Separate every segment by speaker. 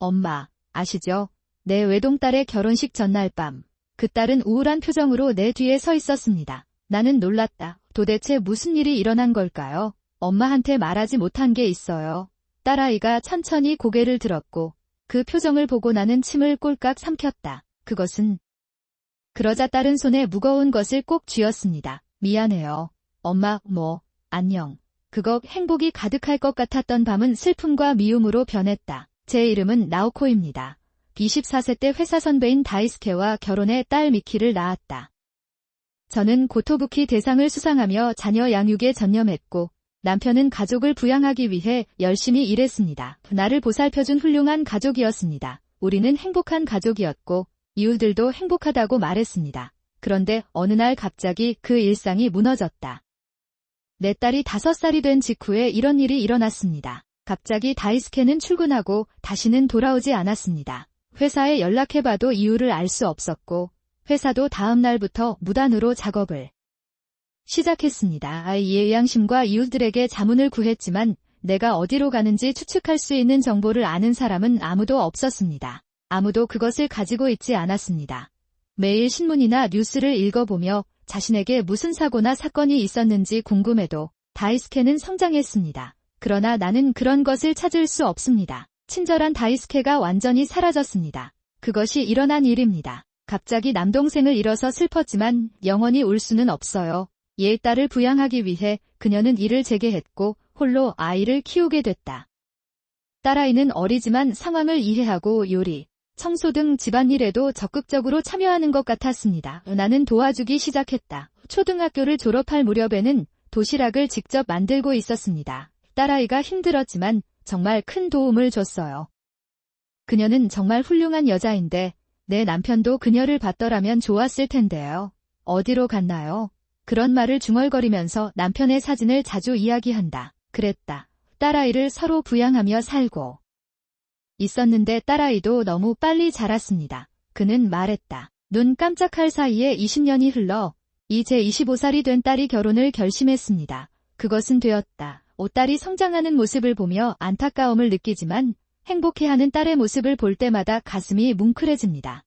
Speaker 1: 엄마, 아시죠? 내 외동딸의 결혼식 전날 밤. 그 딸은 우울한 표정으로 내 뒤에 서 있었습니다. 나는 놀랐다. 도대체 무슨 일이 일어난 걸까요? 엄마한테 말하지 못한 게 있어요. 딸아이가 천천히 고개를 들었고 그 표정을 보고 나는 침을 꼴깍 삼켰다. 그러자 딸은 손에 무거운 것을 꼭 쥐었습니다. 미안해요. 엄마, 안녕. 그거 행복이 가득할 것 같았던 밤은 슬픔과 미움으로 변했다. 제 이름은 나오코입니다. 24세 때 회사 선배인 다이스케와 결혼해 딸 미키를 낳았다. 저는 고토부키 대상을 수상하며 자녀 양육에 전념했고 남편은 가족을 부양하기 위해 열심히 일했습니다. 나를 보살펴준 훌륭한 가족이었습니다. 우리는 행복한 가족이었고 이웃들도 행복하다고 말했습니다. 그런데 어느 날 갑자기 그 일상이 무너졌다. 내 딸이 5살이 된 직후에 이런 일이 일어났습니다. 갑자기 다이스케는 출근하고 다시는 돌아오지 않았습니다. 회사에 연락해봐도 이유를 알 수 없었고 회사도 다음 날부터 무단으로 작업을 시작했습니다. 아이의 의향심과 이웃들에게 자문을 구했지만 내가 어디로 가는지 추측할 수 있는 정보를 아는 사람은 아무도 없었습니다. 아무도 그것을 가지고 있지 않았습니다. 매일 신문이나 뉴스를 읽어보며 자신에게 무슨 사고나 사건이 있었는지 궁금해도 다이스케는 성장했습니다. 그러나 나는 그런 것을 찾을 수 없습니다. 친절한 다이스케가 완전히 사라졌습니다. 그것이 일어난 일입니다. 갑자기 남동생을 잃어서 슬펐지만 영원히 울 수는 없어요. 얘 딸을 부양하기 위해 그녀는 일을 재개했고 홀로 아이를 키우게 됐다. 딸아이는 어리지만 상황을 이해하고 요리, 청소 등 집안일에도 적극적으로 참여하는 것 같았습니다. 나는 도와주기 시작했다. 초등학교를 졸업할 무렵에는 도시락을 직접 만들고 있었습니다. 딸아이가 힘들었지만 정말 큰 도움을 줬어요. 그녀는 정말 훌륭한 여자인데 내 남편도 그녀를 봤더라면 좋았을 텐데요. 어디로 갔나요? 그런 말을 중얼거리면서 남편의 사진을 자주 이야기한다. 그랬다. 딸아이를 서로 부양하며 살고 있었는데 딸아이도 너무 빨리 자랐습니다. 그는 말했다. 눈 깜짝할 사이에 20년이 흘러 이제 25살이 된 딸이 결혼을 결심했습니다. 그것은 되었다. 딸이 성장하는 모습을 보며 안타까움을 느끼지만 행복해하는 딸의 모습을 볼 때마다 가슴이 뭉클해집니다.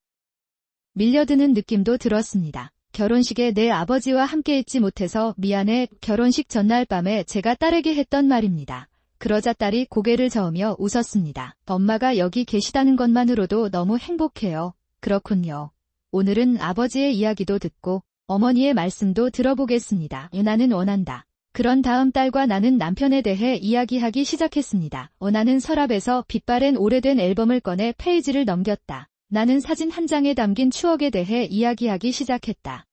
Speaker 1: 밀려드는 느낌도 들었습니다. 결혼식에 내 아버지와 함께 있지 못해서 미안해. 결혼식 전날 밤에 제가 딸에게 했던 말입니다. 그러자 딸이 고개를 저으며 웃었습니다. 엄마가 여기 계시다는 것만으로도 너무 행복해요. 그렇군요. 오늘은 아버지의 이야기도 듣고 어머니의 말씀도 들어보겠습니다. 나는 원한다. 그런 다음 딸과 나는 남편에 대해 이야기하기 시작했습니다. 나는 서랍에서 빛바랜 오래된 앨범을 꺼내 페이지를 넘겼다. 나는 사진 한 장에 담긴 추억에 대해 이야기하기 시작했다.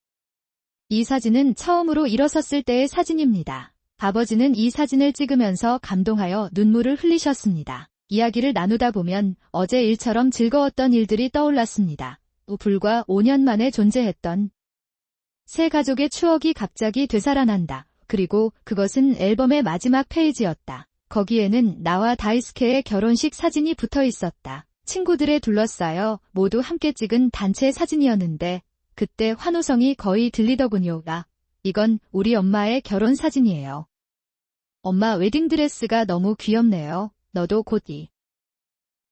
Speaker 1: 이 사진은 처음으로 일어섰을 때의 사진입니다. 아버지는 이 사진을 찍으면서 감동하여 눈물을 흘리셨습니다. 이야기를 나누다 보면 어제 일처럼 즐거웠던 일들이 떠올랐습니다. 불과 5년 만에 존재했던 새 가족의 추억이 갑자기 되살아난다. 그리고 그것은 앨범의 마지막 페이지였다. 거기에는 나와 다이스케의 결혼식 사진이 붙어 있었다. 친구들에 둘러싸여 모두 함께 찍은 단체 사진이었는데 그때 환호성이 거의 들리더군요. 이건 우리 엄마의 결혼 사진이에요. 엄마 웨딩드레스가 너무 귀엽네요. 너도 곧 이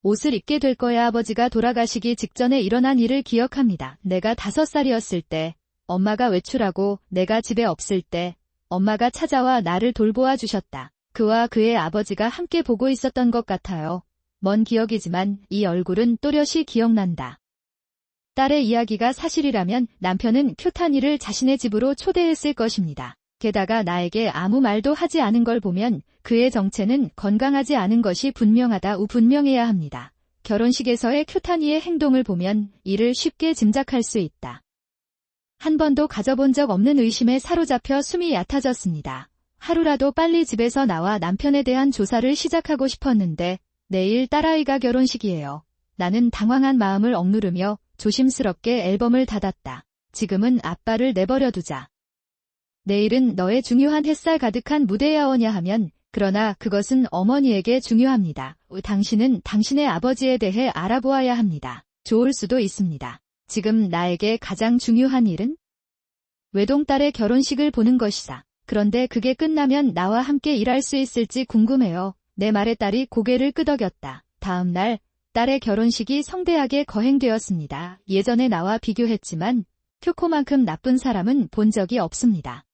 Speaker 1: 옷을 입게 될 거야. 아버지가 돌아가시기 직전에 일어난 일을 기억합니다. 내가 5살이었을 때 엄마가 외출하고 내가 집에 없을 때 엄마가 찾아와 나를 돌보아 주셨다. 그와 그의 아버지가 함께 보고 있었던 것 같아요. 먼 기억이지만 이 얼굴은 또렷이 기억난다. 딸의 이야기가 사실이라면 남편은 큐타니를 자신의 집으로 초대했을 것입니다. 게다가 나에게 아무 말도 하지 않은 걸 보면 그의 정체는 건강하지 않은 것이 분명해야 합니다. 결혼식에서의 큐타니의 행동을 보면 이를 쉽게 짐작할 수 있다. 한 번도 가져본 적 없는 의심에 사로잡혀 숨이 얕아졌습니다. 하루라도 빨리 집에서 나와 남편에 대한 조사를 시작하고 싶었는데 내일 딸아이가 결혼식이에요. 나는 당황한 마음을 억누르며 조심스럽게 앨범을 닫았다. 지금은 아빠를 내버려두자. 내일은 너의 중요한 햇살 가득한 무대야오냐 하면 그러나 그것은 어머니에게 중요합니다. 당신은 당신의 아버지에 대해 알아보아야 합니다. 좋을 수도 있습니다. 지금 나에게 가장 중요한 일은 외동딸의 결혼식을 보는 것이다. 그런데 그게 끝나면 나와 함께 일할 수 있을지 궁금해요. 내 말에 딸이 고개를 끄덕였다. 다음 날 딸의 결혼식이 성대하게 거행되었습니다. 예전에 나와 비교했지만 쿄코만큼 나쁜 사람은 본 적이 없습니다.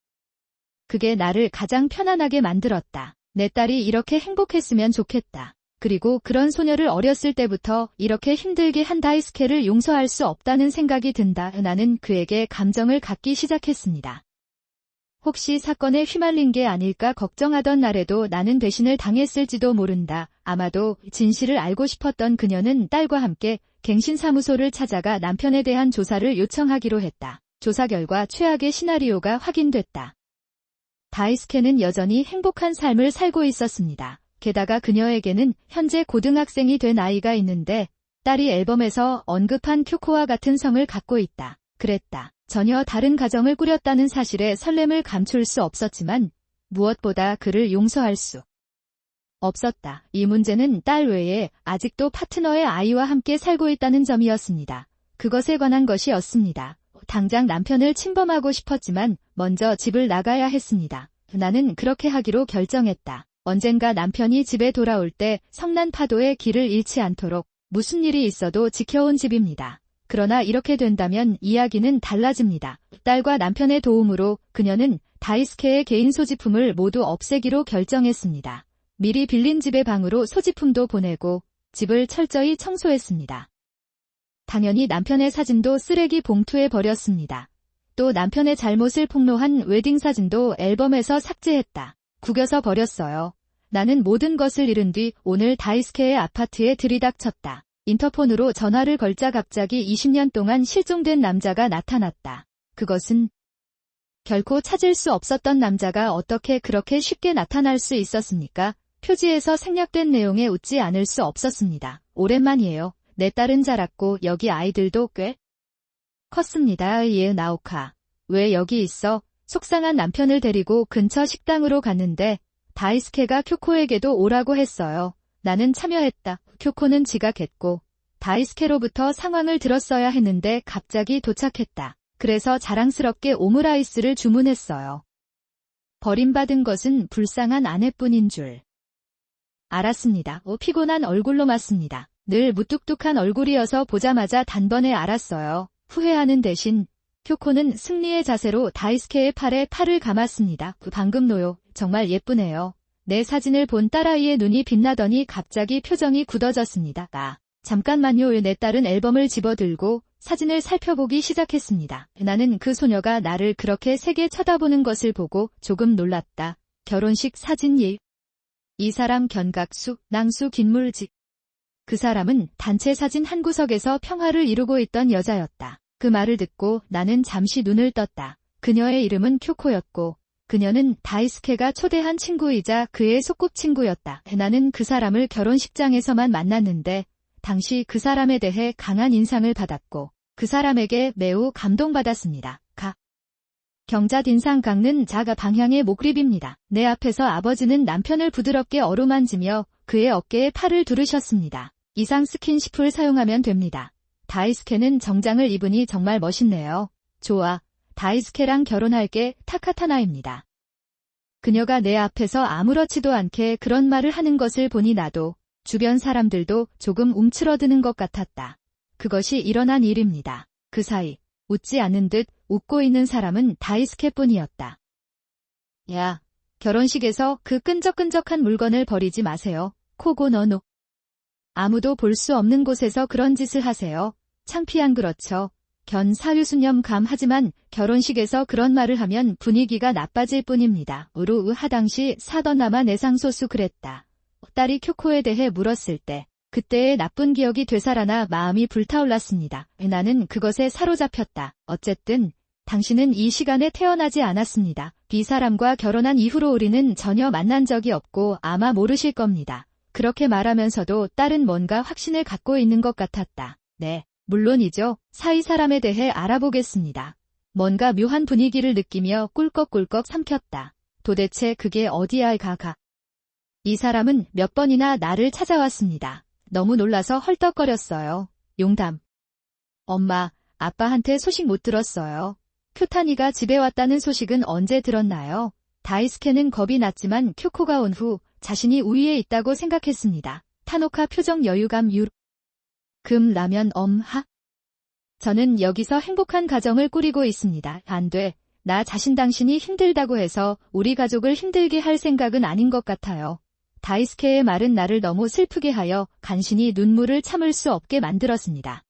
Speaker 1: 그게 나를 가장 편안하게 만들었다. 내 딸이 이렇게 행복했으면 좋겠다. 그리고 그런 소녀를 어렸을 때부터 이렇게 힘들게 한 다이스케를 용서할 수 없다는 생각이 든다. 나는 그에게 감정을 갖기 시작했습니다. 혹시 사건에 휘말린 게 아닐까 걱정하던 날에도 나는 배신을 당했을지도 모른다. 아마도 진실을 알고 싶었던 그녀는 딸과 함께 갱신사무소를 찾아가 남편에 대한 조사를 요청하기로 했다. 조사 결과 최악의 시나리오가 확인됐다. 다이스케는 여전히 행복한 삶을 살고 있었습니다. 게다가 그녀에게는 현재 고등학생이 된 아이가 있는데 딸이 앨범에서 언급한 쿄코와 같은 성을 갖고 있다. 그랬다. 전혀 다른 가정을 꾸렸다는 사실에 설렘을 감출 수 없었지만 무엇보다 그를 용서할 수 없었다. 이 문제는 딸 외에 아직도 파트너의 아이와 함께 살고 있다는 점이었습니다. 그것에 관한 것이었습니다. 당장 남편을 침범하고 싶었지만 먼저 집을 나가야 했습니다. 나는 그렇게 하기로 결정했다. 언젠가 남편이 집에 돌아올 때 성난 파도의 길을 잃지 않도록 무슨 일이 있어도 지켜온 집입니다. 그러나 이렇게 된다면 이야기는 달라집니다. 딸과 남편의 도움으로 그녀는 다이스케의 개인 소지품을 모두 없애기로 결정했습니다. 미리 빌린 집의 방으로 소지품도 보내고 집을 철저히 청소했습니다. 당연히 남편의 사진도 쓰레기 봉투에 버렸습니다. 또 남편의 잘못을 폭로한 웨딩 사진도 앨범에서 삭제했다. 구겨서 버렸어요. 나는 모든 것을 잃은 뒤 오늘 다이스케의 아파트에 들이닥쳤다. 인터폰으로 전화를 걸자 갑자기 20년 동안 실종된 남자가 나타났다. 그것은 결코 찾을 수 없었던 남자가 어떻게 그렇게 쉽게 나타날 수 있었습니까? 표지에서 생략된 내용에 웃지 않을 수 없었습니다. 오랜만이에요. 내 딸은 자랐고 여기 아이들도 꽤 컸습니다. 예, 나오카. 왜 여기 있어? 속상한 남편을 데리고 근처 식당으로 갔는데 다이스케가 쿄코에게도 오라고 했어요. 나는 참여했다. 쿄코는 지각했고 다이스케로부터 상황을 들었어야 했는데 갑자기 도착했다. 그래서 자랑스럽게 오므라이스를 주문했어요. 버림받은 것은 불쌍한 아내뿐인 줄 알았습니다. 피곤한 얼굴로 맞습니다. 늘 무뚝뚝한 얼굴이어서 보자마자 단번에 알았어요. 후회하는 대신 쿄코는 승리의 자세로 다이스케의 팔에 팔을 감았습니다. 방금 노요. 정말 예쁘네요. 내 사진을 본 딸아이의 눈이 빛나더니 갑자기 표정이 굳어졌습니다. 잠깐만요. 내 딸은 앨범을 집어들고 사진을 살펴보기 시작했습니다. 나는 그 소녀가 나를 그렇게 세게 쳐다보는 것을 보고 조금 놀랐다. 결혼식 사진 이 사람 견각수, 낭수 긴물직. 그 사람은 단체 사진 한 구석에서 평화를 이루고 있던 여자였다. 그 말을 듣고 나는 잠시 눈을 떴다. 그녀의 이름은 쿄코였고 그녀는 다이스케가 초대한 친구이자 그의 소꿉친구였다. 나는 그 사람을 결혼식장에서만 만났는데 당시 그 사람에 대해 강한 인상을 받았고 그 사람에게 매우 감동받았습니다. 경자딘상 강는 자가 방향의 목립입니다. 내 앞에서 아버지는 남편을 부드럽게 어루만지며 그의 어깨에 팔을 두르셨습니다. 이상 스킨십을 사용하면 됩니다. 다이스케는 정장을 입으니 정말 멋있네요. 좋아. 다이스케랑 결혼할게. 타카타나입니다. 그녀가 내 앞에서 아무렇지도 않게 그런 말을 하는 것을 보니 나도 주변 사람들도 조금 움츠러드는 것 같았다. 그것이 일어난 일입니다. 그 사이 웃지 않는 듯 웃고 있는 사람은 다이스케뿐이었다. 야, 결혼식에서 그 끈적끈적한 물건을 버리지 마세요. 코고너노. 아무도 볼 수 없는 곳에서 그런 짓을 하세요. 창피한 그렇죠. 견사유수념감 하지만 결혼식에서 그런 말을 하면 분위기가 나빠질 뿐입니다. 우르으하 당시 사더나마 내상소수 그랬다. 딸이 쿄코에 대해 물었을 때 그때의 나쁜 기억이 되살아나 마음이 불타올랐습니다. 나는 그것에 사로잡혔다. 어쨌든 당신은 이 시간에 태어나지 않았습니다. 이 사람과 결혼한 이후로 우리는 전혀 만난 적이 없고 아마 모르실 겁니다. 그렇게 말하면서도 딸은 뭔가 확신을 갖고 있는 것 같았다. 네, 물론이죠. 사이 사람에 대해 알아보겠습니다. 뭔가 묘한 분위기를 느끼며 꿀꺽꿀꺽 삼켰다. 도대체 그게 어디야 가가. 이 사람은 몇 번이나 나를 찾아왔습니다. 너무 놀라서 헐떡거렸어요. 용담. 엄마, 아빠한테 소식 못 들었어요. 쿄타니가 집에 왔다는 소식은 언제 들었나요? 다이스케는 겁이 났지만 쿄코가 온 후 자신이 우위에 있다고 생각했습니다. 타노카 표정 여유감 라면 저는 여기서 행복한 가정을 꾸리고 있습니다. 안 돼. 나 자신 당신이 힘들다고 해서 우리 가족을 힘들게 할 생각은 아닌 것 같아요. 다이스케의 말은 나를 너무 슬프게 하여 간신히 눈물을 참을 수 없게 만들었습니다.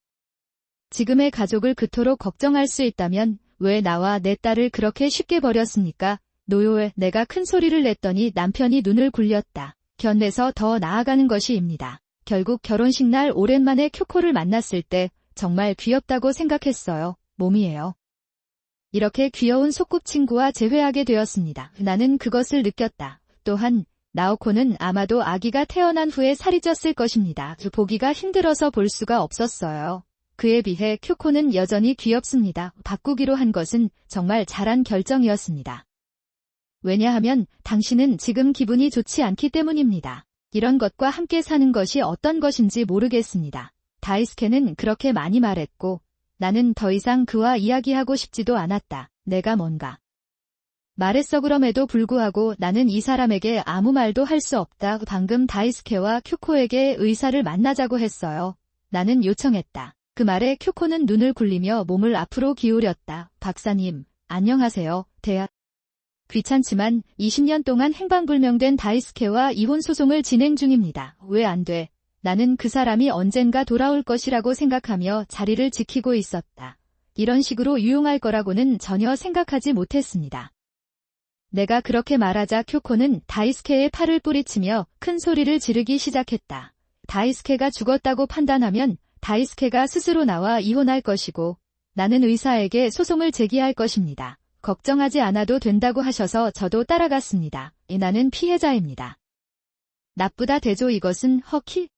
Speaker 1: 지금의 가족을 그토록 걱정할 수 있다면 왜 나와 내 딸을 그렇게 쉽게 버렸습니까? 노요에 내가 큰 소리를 냈더니 남편이 눈을 굴렸다. 견내서 더 나아가는 것이입니다. 결국 결혼식 날 오랜만에 쿄코를 만났을 때 정말 귀엽다고 생각했어요. 몸이에요. 이렇게 귀여운 소꿉친구와 재회하게 되었습니다. 나는 그것을 느꼈다. 또한 나오코는 아마도 아기가 태어난 후에 살이 쪘을 것입니다. 보기가 힘들어서 볼 수가 없었어요. 그에 비해 쿄코는 여전히 귀엽습니다. 바꾸기로 한 것은 정말 잘한 결정이었습니다. 왜냐하면 당신은 지금 기분이 좋지 않기 때문입니다. 이런 것과 함께 사는 것이 어떤 것인지 모르겠습니다. 다이스케는 그렇게 많이 말했고 나는 더 이상 그와 이야기하고 싶지도 않았다. 내가 뭔가 말했어. 그럼에도 불구하고 나는 이 사람에게 아무 말도 할 수 없다. 방금 다이스케와 쿄코에게 의사를 만나자고 했어요. 나는 요청했다. 그 말에 쿄코는 눈을 굴리며 몸을 앞으로 기울였다. 박사님, 안녕하세요. 귀찮지만 20년 동안 행방불명된 다이스케와 이혼 소송을 진행 중입니다. 왜 안 돼? 나는 그 사람이 언젠가 돌아올 것이라고 생각하며 자리를 지키고 있었다. 이런 식으로 유용할 거라고는 전혀 생각하지 못했습니다. 내가 그렇게 말하자 쿄코는 다이스케의 팔을 뿌리치며 큰 소리를 지르기 시작했다. 다이스케가 죽었다고 판단하면 다이스케가 스스로 나와 이혼할 것이고 나는 의사에게 소송을 제기할 것입니다. 걱정하지 않아도 된다고 하셔서 저도 따라갔습니다. 나는 피해자입니다. 나쁘다 대조. 이것은 허키?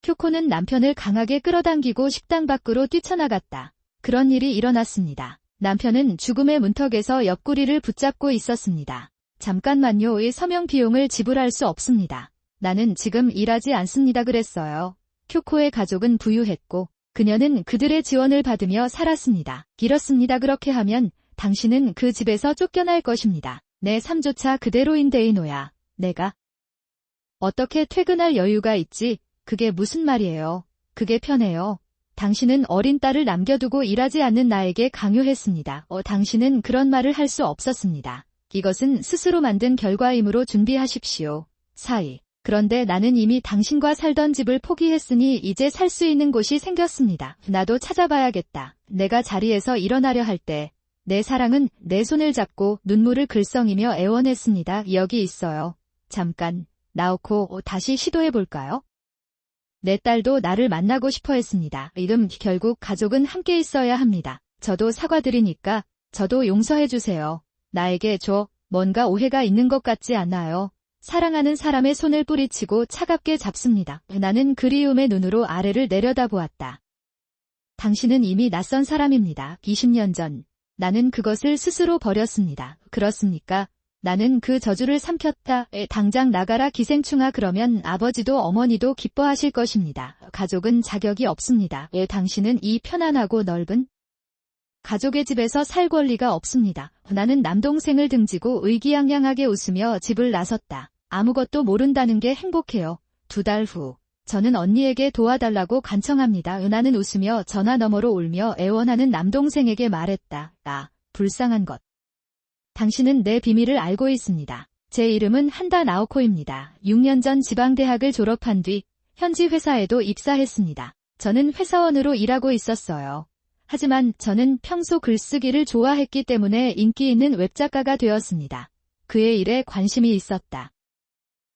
Speaker 1: 쿄코는 남편을 강하게 끌어당기고 식당 밖으로 뛰쳐나갔다. 그런 일이 일어났습니다. 남편은 죽음의 문턱에서 옆구리를 붙잡고 있었습니다. 잠깐만요의 서명 비용을 지불할 수 없습니다. 나는 지금 일하지 않습니다. 그랬어요. 쿄코의 가족은 부유했고 그녀는 그들의 지원을 받으며 살았습니다. 이렇습니다. 그렇게 하면 당신은 그 집에서 쫓겨날 것입니다. 내 삶조차 그대로인데 이노야. 내가 어떻게 퇴근할 여유가 있지? 그게 무슨 말이에요? 그게 편해요. 당신은 어린 딸을 남겨두고 일하지 않는 나에게 강요했습니다. 당신은 그런 말을 할 수 없었습니다. 이것은 스스로 만든 결과이므로 준비하십시오. 그런데 나는 이미 당신과 살던 집을 포기했으니 이제 살 수 있는 곳이 생겼습니다. 나도 찾아봐야겠다. 내가 자리에서 일어나려 할 때 내 사랑은 내 손을 잡고 눈물을 글썽이며 애원했습니다. 여기 있어요. 잠깐, 나오코, 다시 시도해볼까요? 내 딸도 나를 만나고 싶어 했습니다. 결국 가족은 함께 있어야 합니다. 저도 사과드리니까 저도 용서해주세요. 나에게 뭔가 오해가 있는 것 같지 않아요. 사랑하는 사람의 손을 뿌리치고 차갑게 잡습니다. 나는 그리움의 눈으로 아래를 내려다보았다. 당신은 이미 낯선 사람입니다. 20년 전 나는 그것을 스스로 버렸습니다. 그렇습니까? 나는 그 저주를 삼켰다. 당장 나가라 기생충아. 그러면 아버지도 어머니도 기뻐하실 것입니다. 가족은 자격이 없습니다. 당신은 이 편안하고 넓은 가족의 집에서 살 권리가 없습니다. 나는 남동생을 등지고 의기양양하게 웃으며 집을 나섰다. 아무것도 모른다는 게 행복해요. 2달 후 저는 언니에게 도와달라고 간청합니다. 은하는 웃으며 전화 너머로 울며 애원하는 남동생에게 말했다. 불쌍한 것. 당신은 내 비밀을 알고 있습니다. 제 이름은 한다 나오코입니다. 6년 전 지방대학을 졸업한 뒤 현지 회사에도 입사했습니다. 저는 회사원으로 일하고 있었어요. 하지만 저는 평소 글쓰기를 좋아했기 때문에 인기 있는 웹작가가 되었습니다. 그의 일에 관심이 있었다.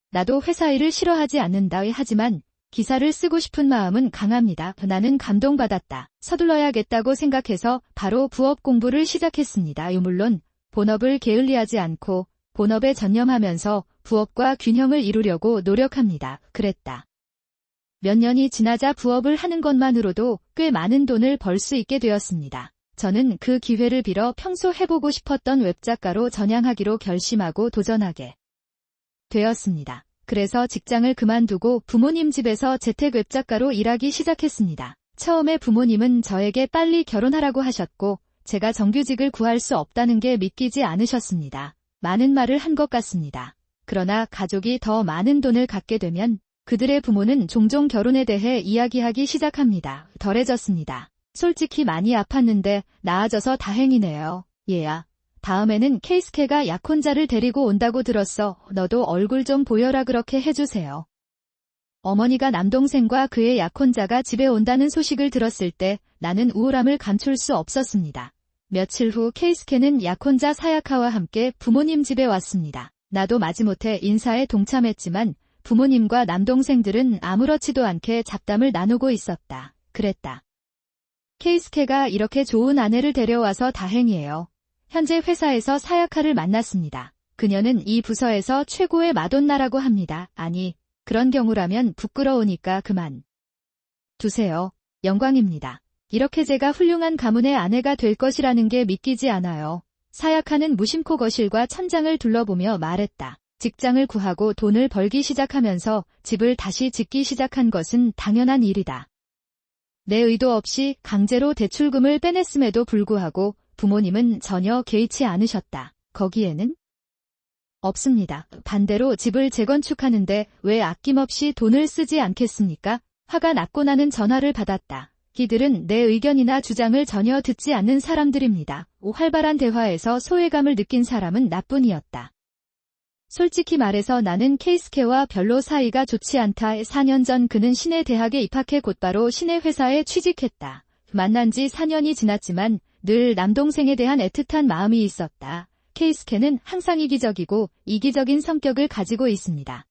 Speaker 1: 나도 회사 일을 싫어하지 않는다. 하지만 기사를 쓰고 싶은 마음은 강합니다. 나는 감동받았다. 서둘러야겠다고 생각해서 바로 부업 공부를 시작했습니다. 물론 본업을 게을리하지 않고 본업에 전념하면서 부업과 균형을 이루려고 노력합니다. 그랬다. 몇 년이 지나자 부업을 하는 것만으로도 꽤 많은 돈을 벌 수 있게 되었습니다. 저는 그 기회를 빌어 평소 해보고 싶었던 웹작가로 전향하기로 결심하고 도전하게 되었습니다. 그래서 직장을 그만두고 부모님 집에서 재택 웹작가로 일하기 시작했습니다. 처음에 부모님은 저에게 빨리 결혼하라고 하셨고 제가 정규직을 구할 수 없다는 게 믿기지 않으셨습니다. 많은 말을 한 것 같습니다. 그러나 가족이 더 많은 돈을 갖게 되면 그들의 부모는 종종 결혼에 대해 이야기하기 시작합니다. 덜해졌습니다. 솔직히 많이 아팠는데 나아져서 다행이네요. 얘야. 다음에는 케이스케가 약혼자를 데리고 온다고 들었어. 너도 얼굴 좀 보여라 그렇게 해주세요. 어머니가 남동생과 그의 약혼자가 집에 온다는 소식을 들었을 때 나는 우울함을 감출 수 없었습니다. 며칠 후 케이스케는 약혼자 사야카와 함께 부모님 집에 왔습니다. 나도 마지못해 인사에 동참했지만 부모님과 남동생들은 아무렇지도 않게 잡담을 나누고 있었다. 그랬다. 케이스케가 이렇게 좋은 아내를 데려와서 다행이에요. 현재 회사에서 사야카를 만났습니다. 그녀는 이 부서에서 최고의 마돈나라고 합니다. 아니, 그런 경우라면 부끄러우니까 그만 두세요. 영광입니다. 이렇게 제가 훌륭한 가문의 아내가 될 것이라는 게 믿기지 않아요. 사야카는 무심코 거실과 천장을 둘러보며 말했다. 직장을 구하고 돈을 벌기 시작하면서 집을 다시 짓기 시작한 것은 당연한 일이다. 내 의도 없이 강제로 대출금을 빼냈음에도 불구하고 부모님은 전혀 개의치 않으셨다. 거기에는 없습니다. 반대로 집을 재건축하는데 왜 아낌없이 돈을 쓰지 않겠습니까? 화가 났고 나는 전화를 받았다. 이들은 내 의견이나 주장을 전혀 듣지 않는 사람들입니다. 활발한 대화에서 소외감을 느낀 사람은 나뿐이었다. 솔직히 말해서 나는 케이스케와 별로 사이가 좋지 않다. 4년 전 그는 시내 대학에 입학해 곧바로 시내 회사에 취직했다. 만난 지 4년이 지났지만 늘 남동생에 대한 애틋한 마음이 있었다. 케이스케는 항상 이기적인 성격을 가지고 있습니다.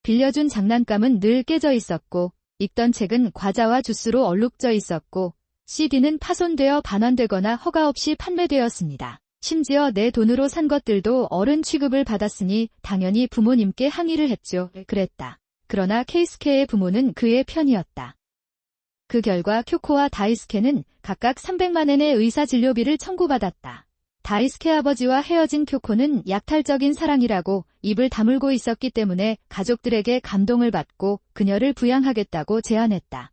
Speaker 1: 빌려준 장난감은 늘 깨져 있었고 읽던 책은 과자와 주스로 얼룩져 있었고 CD는 파손되어 반환되거나 허가 없이 판매되었습니다. 심지어 내 돈으로 산 것들도 어른 취급을 받았으니 당연히 부모님께 항의를 했죠. 그랬다. 그러나 케이스케의 부모는 그의 편이었다. 그 결과 쿄코와 다이스케는 각각 300만 엔의 의사 진료비를 청구받았다. 다이스케 아버지와 헤어진 쿄코는 약탈적인 사랑이라고 입을 다물고 있었기 때문에 가족들에게 감동을 받고 그녀를 부양하겠다고 제안했다.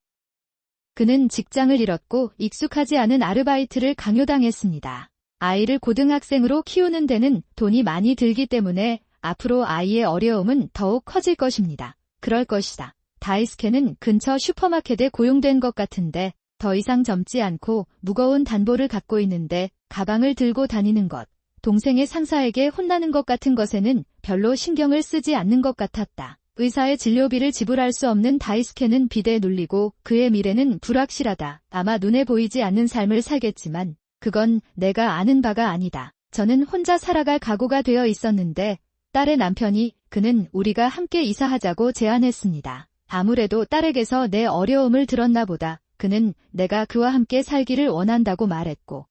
Speaker 1: 그는 직장을 잃었고 익숙하지 않은 아르바이트를 강요당했습니다. 아이를 고등학생으로 키우는 데는 돈이 많이 들기 때문에 앞으로 아이의 어려움은 더욱 커질 것입니다. 그럴 것이다. 다이스케는 근처 슈퍼마켓에 고용된 것 같은데 더 이상 젊지 않고 무거운 단보를 갖고 있는데 가방을 들고 다니는 것, 동생의 상사에게 혼나는 것 같은 것에는 별로 신경을 쓰지 않는 것 같았다. 의사의 진료비를 지불할 수 없는 다이스케는 빚에 눌리고 그의 미래는 불확실하다. 아마 눈에 보이지 않는 삶을 살겠지만 그건 내가 아는 바가 아니다. 저는 혼자 살아갈 각오가 되어 있었는데 딸의 남편이 그는 우리가 함께 이사하자고 제안했습니다. 아무래도 딸에게서 내 어려움을 들었나 보다. 그는 내가 그와 함께 살기를 원한다고 말했고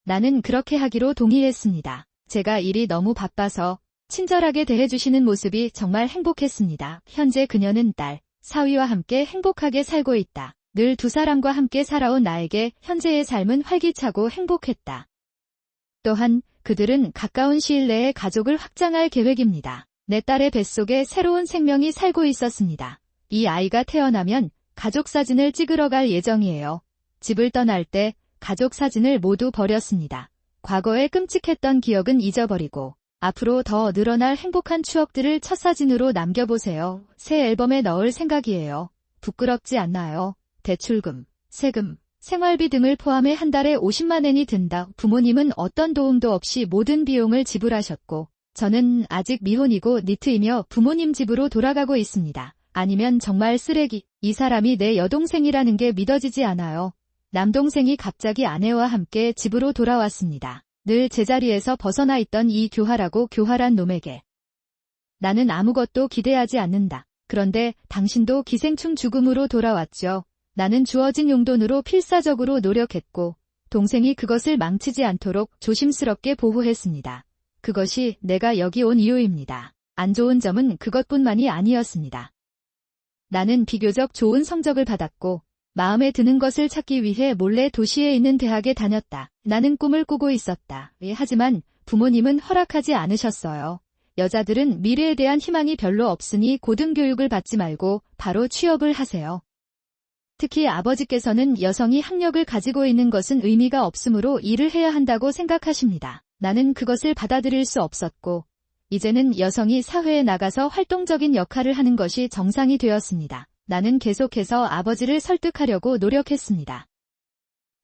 Speaker 1: 나는 그렇게 하기로 동의했습니다. 제가 일이 너무 바빠서 친절하게 대해주시는 모습이 정말 행복했습니다. 현재 그녀는 딸, 사위와 함께 행복하게 살고 있다. 늘 두 사람과 함께 살아온 나에게 현재의 삶은 활기차고 행복했다. 또한 그들은 가까운 시일 내에 가족을 확장할 계획입니다. 내 딸의 뱃속에 새로운 생명이 살고 있었습니다. 이 아이가 태어나면 가족 사진을 찍으러 갈 예정이에요. 집을 떠날 때 가족 사진을 모두 버렸습니다. 과거의 끔찍했던 기억은 잊어버리고 앞으로 더 늘어날 행복한 추억들을 첫 사진으로 남겨보세요. 새 앨범에 넣을 생각이에요. 부끄럽지 않나요? 대출금, 세금, 생활비 등을 포함해 한 달에 50만 엔이 든다. 부모님은 어떤 도움도 없이 모든 비용을 지불하셨고 저는 아직 미혼이고 니트이며 부모님 집으로 돌아가고 있습니다. 아니면 정말 쓰레기. 이 사람이 내 여동생이라는 게 믿어지지 않아요. 남동생이 갑자기 아내와 함께 집으로 돌아왔습니다. 늘 제자리에서 벗어나 있던 이 교활한 놈에게. 나는 아무것도 기대하지 않는다. 그런데 당신도 기생충 죽음으로 돌아왔죠. 나는 주어진 용돈으로 필사적으로 노력했고 동생이 그것을 망치지 않도록 조심스럽게 보호했습니다. 그것이 내가 여기 온 이유입니다. 안 좋은 점은 그것뿐만이 아니었습니다. 나는 비교적 좋은 성적을 받았고 마음에 드는 것을 찾기 위해 몰래 도시에 있는 대학에 다녔다. 나는 꿈을 꾸고 있었다. 하지만 부모님은 허락하지 않으셨어요. 여자들은 미래에 대한 희망이 별로 없으니 고등교육을 받지 말고 바로 취업을 하세요. 특히 아버지께서는 여성이 학력을 가지고 있는 것은 의미가 없으므로 일을 해야 한다고 생각하십니다. 나는 그것을 받아들일 수 없었고 이제는 여성이 사회에 나가서 활동적인 역할을 하는 것이 정상이 되었습니다. 나는 계속해서 아버지를 설득하려고 노력했습니다.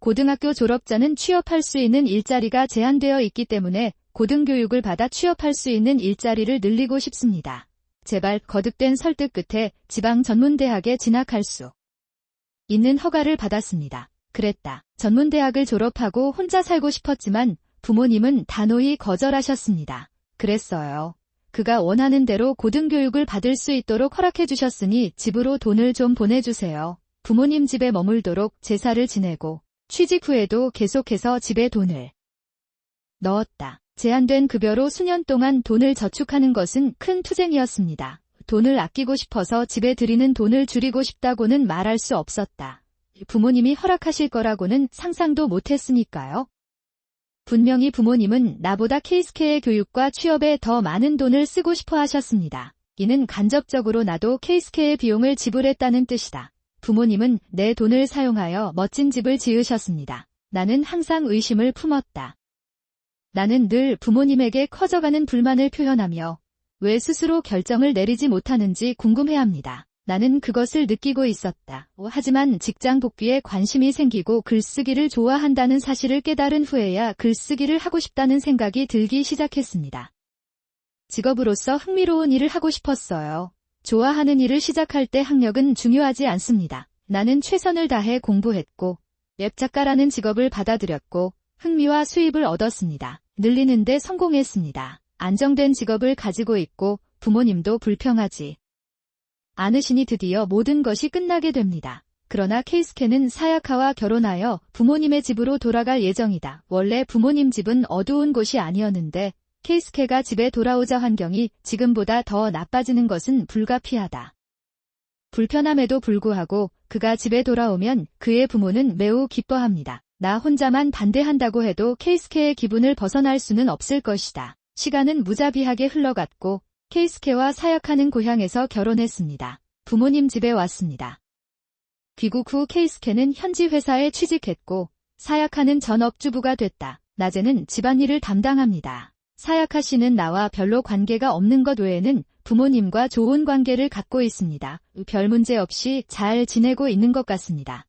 Speaker 1: 고등학교 졸업 전은 취업할 수 있는 일자리가 제한되어 있기 때문에 고등교육을 받아 취업할 수 있는 일자리를 늘리고 싶습니다. 제발 거듭된 설득 끝에 지방 전문대학에 진학할 수 있는 허가를 받았습니다. 그랬다. 전문대학을 졸업하고 혼자 살고 싶었지만 부모님은 단호히 거절하셨습니다. 그랬어요. 그가 원하는 대로 고등교육을 받을 수 있도록 허락해 주셨으니 집으로 돈을 좀 보내주세요. 부모님 집에 머물도록 제사를 지내고 취직 후에도 계속해서 집에 돈을 넣었다. 제한된 급여로 수년 동안 돈을 저축하는 것은 큰 투쟁이었습니다. 돈을 아끼고 싶어서 집에 드리는 돈을 줄이고 싶다고는 말할 수 없었다. 부모님이 허락하실 거라고는 상상도 못했으니까요. 분명히 부모님은 나보다 케이스케의 교육과 취업에 더 많은 돈을 쓰고 싶어 하셨습니다. 이는 간접적으로 나도 케이스케의 비용을 지불했다는 뜻이다. 부모님은 내 돈을 사용하여 멋진 집을 지으셨습니다. 나는 항상 의심을 품었다. 나는 늘 부모님에게 커져가는 불만을 표현하며 왜 스스로 결정을 내리지 못하는지 궁금해합니다. 나는 그것을 느끼고 있었다. 하지만 직장 복귀에 관심이 생기고 글쓰기를 좋아한다는 사실을 깨달은 후에야 글쓰기를 하고 싶다는 생각이 들기 시작했습니다. 직업으로서 흥미로운 일을 하고 싶었어요. 좋아하는 일을 시작할 때 학력은 중요하지 않습니다. 나는 최선을 다해 공부했고 웹작가라는 직업을 받아들였고 흥미와 수입을 얻었습니다. 늘리는 데 성공했습니다. 안정된 직업을 가지고 있고 부모님도 불평하지 않으시니 드디어 모든 것이 끝나게 됩니다. 그러나 케이스케는 사야카와 결혼하여 부모님의 집으로 돌아갈 예정이다. 원래 부모님 집은 어두운 곳이 아니었는데 케이스케가 집에 돌아오자 환경이 지금보다 더 나빠지는 것은 불가피하다. 불편함에도 불구하고 그가 집에 돌아오면 그의 부모는 매우 기뻐합니다. 나 혼자만 반대한다고 해도 케이스케의 기분을 벗어날 수는 없을 것이다. 시간은 무자비하게 흘러갔고 케이스케와 사야카는 고향에서 결혼했습니다. 부모님 집에 왔습니다. 귀국 후 케이스케는 현지 회사에 취직했고 사야카는 전업주부가 됐다. 낮에는 집안일을 담당합니다. 사야카 씨는 나와 별로 관계가 없는 것 외에는 부모님과 좋은 관계를 갖고 있습니다. 별 문제 없이 잘 지내고 있는 것 같습니다.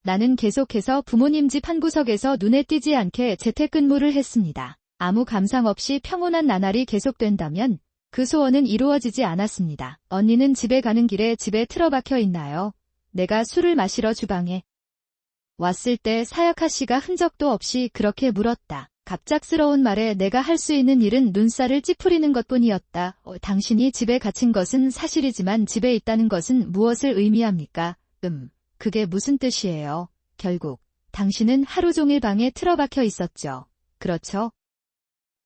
Speaker 1: 나는 계속해서 부모님 집 한 구석에서 눈에 띄지 않게 재택근무를 했습니다. 아무 감상 없이 평온한 나날이 계속된다면 그 소원은 이루어지지 않았습니다. 언니는 집에 가는 길에 집에 틀어박혀 있나요? 내가 술을 마시러 주방에 왔을 때 사야카 씨가 흔적도 없이 그렇게 물었다. 갑작스러운 말에 내가 할 수 있는 일은 눈살을 찌푸리는 것뿐이었다. 당신이 집에 갇힌 것은 사실이지만 집에 있다는 것은 무엇을 의미합니까? 그게 무슨 뜻이에요? 결국 당신은 하루 종일 방에 틀어박혀 있었죠. 그렇죠?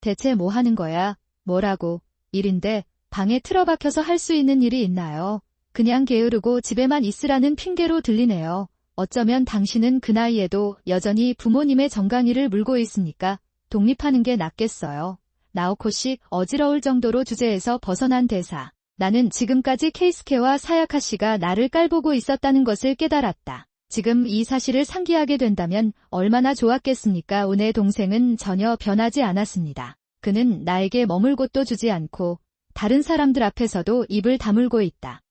Speaker 1: 대체 뭐 하는 거야? 뭐라고? 일인데 방에 틀어박혀서 할 수 있는 일이 있나요? 그냥 게으르고 집에만 있으라는 핑계로 들리네요. 어쩌면 당신은 그 나이에도 여전히 부모님의 정강이를 물고 있으니까 독립하는 게 낫겠어요. 나오코씨 어지러울 정도로 주제에서 벗어난 대사. 나는 지금까지 케이스케와 사야카 씨가 나를 깔보고 있었다는 것을 깨달았다. 지금 이 사실을 상기하게 된다면 얼마나 좋았겠습니까? 내 동생은 전혀 변하지 않았습니다. 그는 나에게 머물 곳도 주지 않고 다른 사람들 앞에서도 입을 다물고 있다.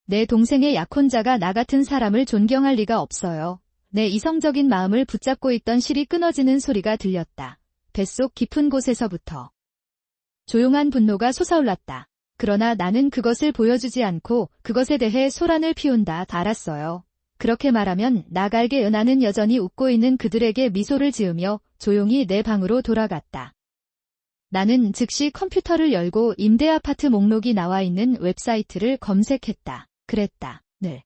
Speaker 1: 내 동생의 약혼자가 나 같은 사람을 존경할 리가 없어요. 내 이성적인 마음을 붙잡고 있던 실이 끊어지는 소리가 들렸다. 뱃속 깊은 곳에서부터 조용한 분노가 솟아올랐다. 그러나 나는 그것을 보여주지 않고 그것에 대해 소란을 피운다. 알았어요. 그렇게 말하면 나갈게. 나는 여전히 웃고 있는 그들에게 미소를 지으며 조용히 내 방으로 돌아갔다. 나는 즉시 컴퓨터를 열고 임대아파트 목록이 나와 있는 웹사이트를 검색했다. 그랬다. 늘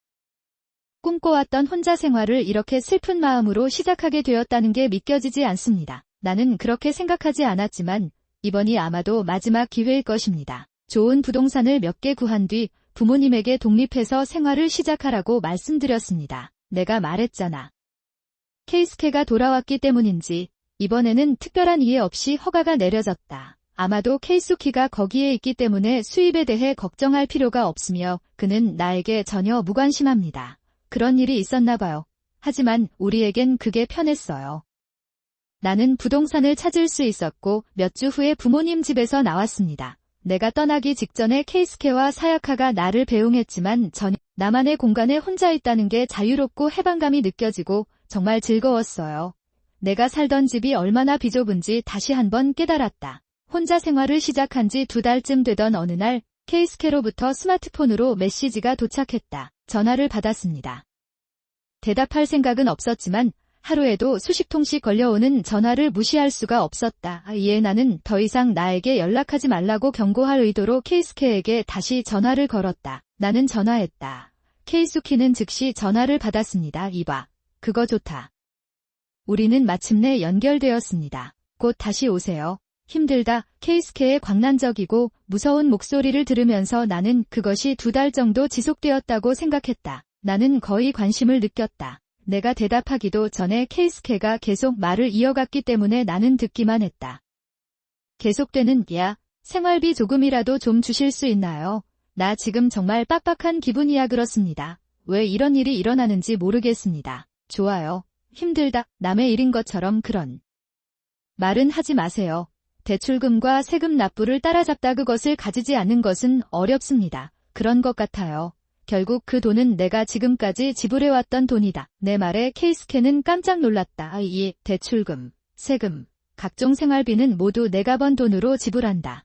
Speaker 1: 꿈꿔왔던 혼자 생활을 이렇게 슬픈 마음으로 시작하게 되었다는 게 믿겨지지 않습니다. 나는 그렇게 생각하지 않았지만 이번이 아마도 마지막 기회일 것입니다. 좋은 부동산을 몇 개 구한 뒤 부모님에게 독립해서 생활을 시작하라고 말씀드렸습니다. 내가 말했잖아. 케이스케가 돌아왔기 때문인지 이번에는 특별한 이해 없이 허가가 내려졌다. 아마도 케이수키가 거기에 있기 때문에 수입에 대해 걱정할 필요가 없으며 그는 나에게 전혀 무관심합니다. 그런 일이 있었나 봐요. 하지만 우리에겐 그게 편했어요. 나는 부동산을 찾을 수 있었고 몇 주 후에 부모님 집에서 나왔습니다. 내가 떠나기 직전에 케이스케와 사야카가 나를 배웅했지만 전혀 나만의 공간에 혼자 있다는 게 자유롭고 해방감이 느껴지고 정말 즐거웠어요. 내가 살던 집이 얼마나 비좁은지 다시 한번 깨달았다. 혼자 생활을 시작한 지 2달쯤 되던 어느 날 케이스케로부터 스마트폰으로 메시지가 도착했다. 전화를 받았습니다. 대답할 생각은 없었지만 하루에도 수십 통씩 걸려오는 전화를 무시할 수가 없었다. 이에 나는 더 이상 나에게 연락하지 말라고 경고할 의도로 케이스케에게 다시 전화를 걸었다. 나는 전화했다. 케이수키는 즉시 전화를 받았습니다. 이봐. 그거 좋다. 우리는 마침내 연결되었습니다. 곧 다시 오세요. 힘들다. 케이스케의 광란적이고 무서운 목소리를 들으면서 나는 그것이 2달 정도 지속되었다고 생각했다. 나는 거의 관심을 느꼈다. 내가 대답하기도 전에 케이스케가 계속 말을 이어갔기 때문에 나는 듣기만 했다. 계속되는 야, 생활비 조금이라도 좀 주실 수 있나요? 나 지금 정말 빡빡한 기분이야. 그렇습니다. 왜 이런 일이 일어나는지 모르겠습니다. 좋아요. 힘들다. 남의 일인 것처럼 그런 말은 하지 마세요. 대출금과 세금 납부를 따라잡다 그것을 가지지 않는 것은 어렵습니다. 그런 것 같아요. 결국 그 돈은 내가 지금까지 지불해왔던 돈이다. 내 말에 케이스케는 깜짝 놀랐다. 이 대출금, 세금, 각종 생활비는 모두 내가 번 돈으로 지불한다.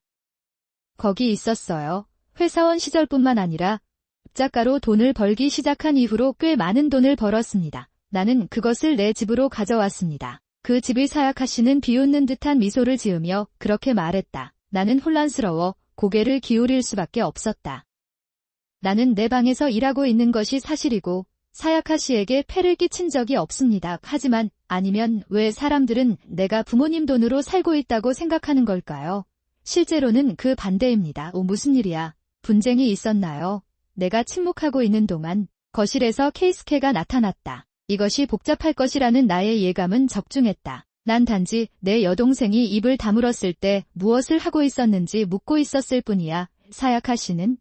Speaker 1: 거기 있었어요. 회사원 시절뿐만 아니라 작가로 돈을 벌기 시작한 이후로 꽤 많은 돈을 벌었습니다. 나는 그것을 내 집으로 가져왔습니다. 그 집의 사야카 씨는 비웃는 듯한 미소를 지으며 그렇게 말했다. 나는 혼란스러워 고개를 기울일 수밖에 없었다. 나는 내 방에서 일하고 있는 것이 사실이고 사야카 씨에게 폐를 끼친 적이 없습니다. 하지만 아니면 왜 사람들은 내가 부모님 돈으로 살고 있다고 생각하는 걸까요? 실제로는 그 반대입니다. 무슨 일이야? 분쟁이 있었나요? 내가 침묵하고 있는 동안 거실에서 케이스케가 나타났다. 이것이 복잡할 것이라는 나의 예감은 적중했다. 난 단지 내 여동생이 입을 다물었을 때 무엇을 하고 있었는지 묻고 있었을 뿐이야. 사야카 씨는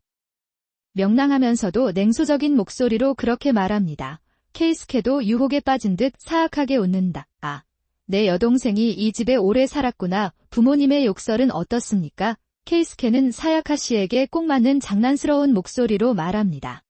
Speaker 1: 명랑하면서도 냉소적인 목소리로 그렇게 말합니다. 케이스케도 유혹에 빠진 듯 사악하게 웃는다. 아, 내 여동생이 이 집에 오래 살았구나. 부모님의 욕설은 어떻습니까? 케이스케는 사야카 씨에게 꼭 맞는 장난스러운 목소리로 말합니다.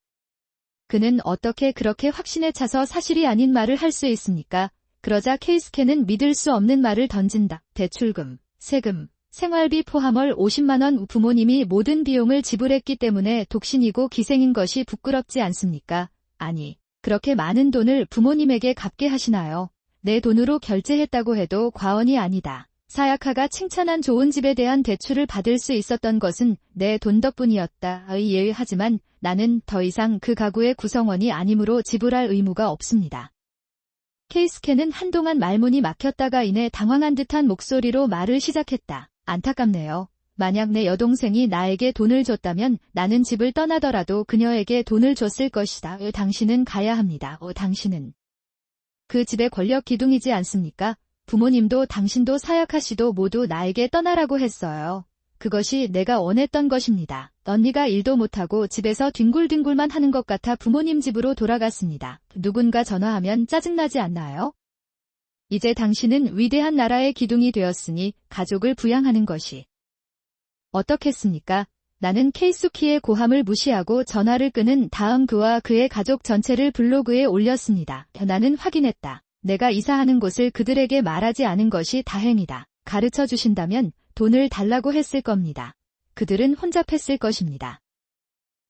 Speaker 1: 그는 어떻게 그렇게 확신에 차서 사실이 아닌 말을 할 수 있습니까? 그러자 케이스케는 믿을 수 없는 말을 던진다. 대출금, 세금, 생활비 포함 월 50만 원 부모님이 모든 비용을 지불했기 때문에 독신이고 기생인 것이 부끄럽지 않습니까? 아니, 그렇게 많은 돈을 부모님에게 갚게 하시나요? 내 돈으로 결제했다고 해도 과언이 아니다. 사야카가 칭찬한 좋은 집에 대한 대출을 받을 수 있었던 것은 내 돈 덕분이었다. 하지만 나는 더 이상 그 가구의 구성원이 아니므로 지불할 의무가 없습니다. 케이스케는 한동안 말문이 막혔다가 이내 당황한 듯한 목소리로 말을 시작했다. 안타깝네요. 만약 내 여동생이 나에게 돈을 줬다면 나는 집을 떠나더라도 그녀에게 돈을 줬을 것이다. 당신은 가야 합니다. 당신은 그 집의 권력 기둥이지 않습니까? 부모님도 당신도 사야카 씨도 모두 나에게 떠나라고 했어요. 그것이 내가 원했던 것입니다. 언니가 일도 못하고 집에서 뒹굴뒹굴만 하는 것 같아 부모님 집으로 돌아갔습니다. 누군가 전화하면 짜증나지 않나요? 이제 당신은 위대한 나라의 기둥이 되었으니 가족을 부양하는 것이 어떻겠습니까? 나는 케이수키의 고함을 무시하고 전화를 끄는 다음 그와 그의 가족 전체를 블로그에 올렸습니다. 나는 확인했다. 내가 이사하는 곳을 그들에게 말하지 않은 것이 다행이다. 가르쳐 주신다면 돈을 달라고 했을 겁니다. 그들은 혼잡했을 것입니다.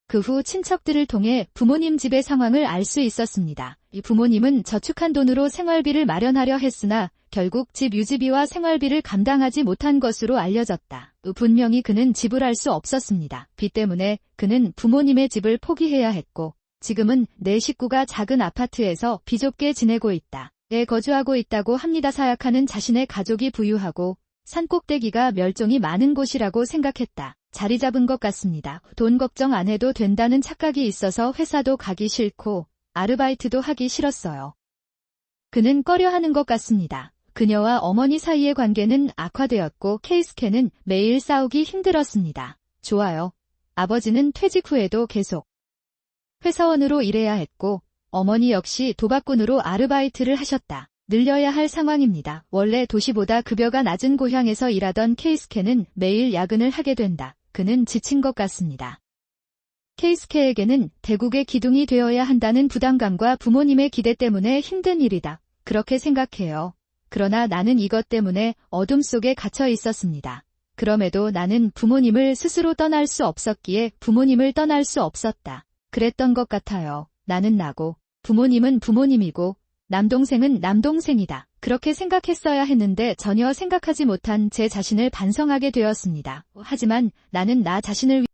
Speaker 1: 그 후 친척들을 통해 부모님 집의 상황을 알 수 있었습니다. 이 부모님은 저축한 돈으로 생활비를 마련하려 했으나 결국 집 유지비와 생활비를 감당하지 못한 것으로 알려졌다. 분명히 그는 지불할 수 없었습니다. 빚 때문에 그는 부모님의 집을 포기해야 했고 지금은 내 식구가 작은 아파트에서 비좁게 지내고 있다. 에 거주하고 있다고 합니다. 사야카는 자신의 가족이 부유하고 산꼭대기가 멸종이 많은 곳이라고 생각했다. 자리 잡은 것 같습니다. 돈 걱정 안 해도 된다는 착각이 있어서 회사도 가기 싫고 아르바이트도 하기 싫었어요. 그는 꺼려하는 것 같습니다. 그녀와 어머니 사이의 관계는 악화되었고 케이스케는 매일 싸우기 힘들었습니다. 좋아요. 아버지는 퇴직 후에도 계속 회사원으로 일해야 했고 어머니 역시 도박꾼으로 아르바이트를 하셨다. 늘려야 할 상황입니다. 원래 도시보다 급여가 낮은 고향에서 일하던 케이스케는 매일 야근을 하게 된다. 그는 지친 것 같습니다. 케이스케에게는 대국의 기둥이 되어야 한다는 부담감과 부모님의 기대 때문에 힘든 일이다. 그렇게 생각해요. 그러나 나는 이것 때문에 어둠 속에 갇혀 있었습니다. 그럼에도 나는 부모님을 스스로 떠날 수 없었기에 부모님을 떠날 수 없었다. 그랬던 것 같아요. 나는 나고, 부모님은 부모님이고, 남동생은 남동생이다. 그렇게 생각했어야 했는데 전혀 생각하지 못한 제 자신을 반성하게 되었습니다. 하지만 나는 나 자신을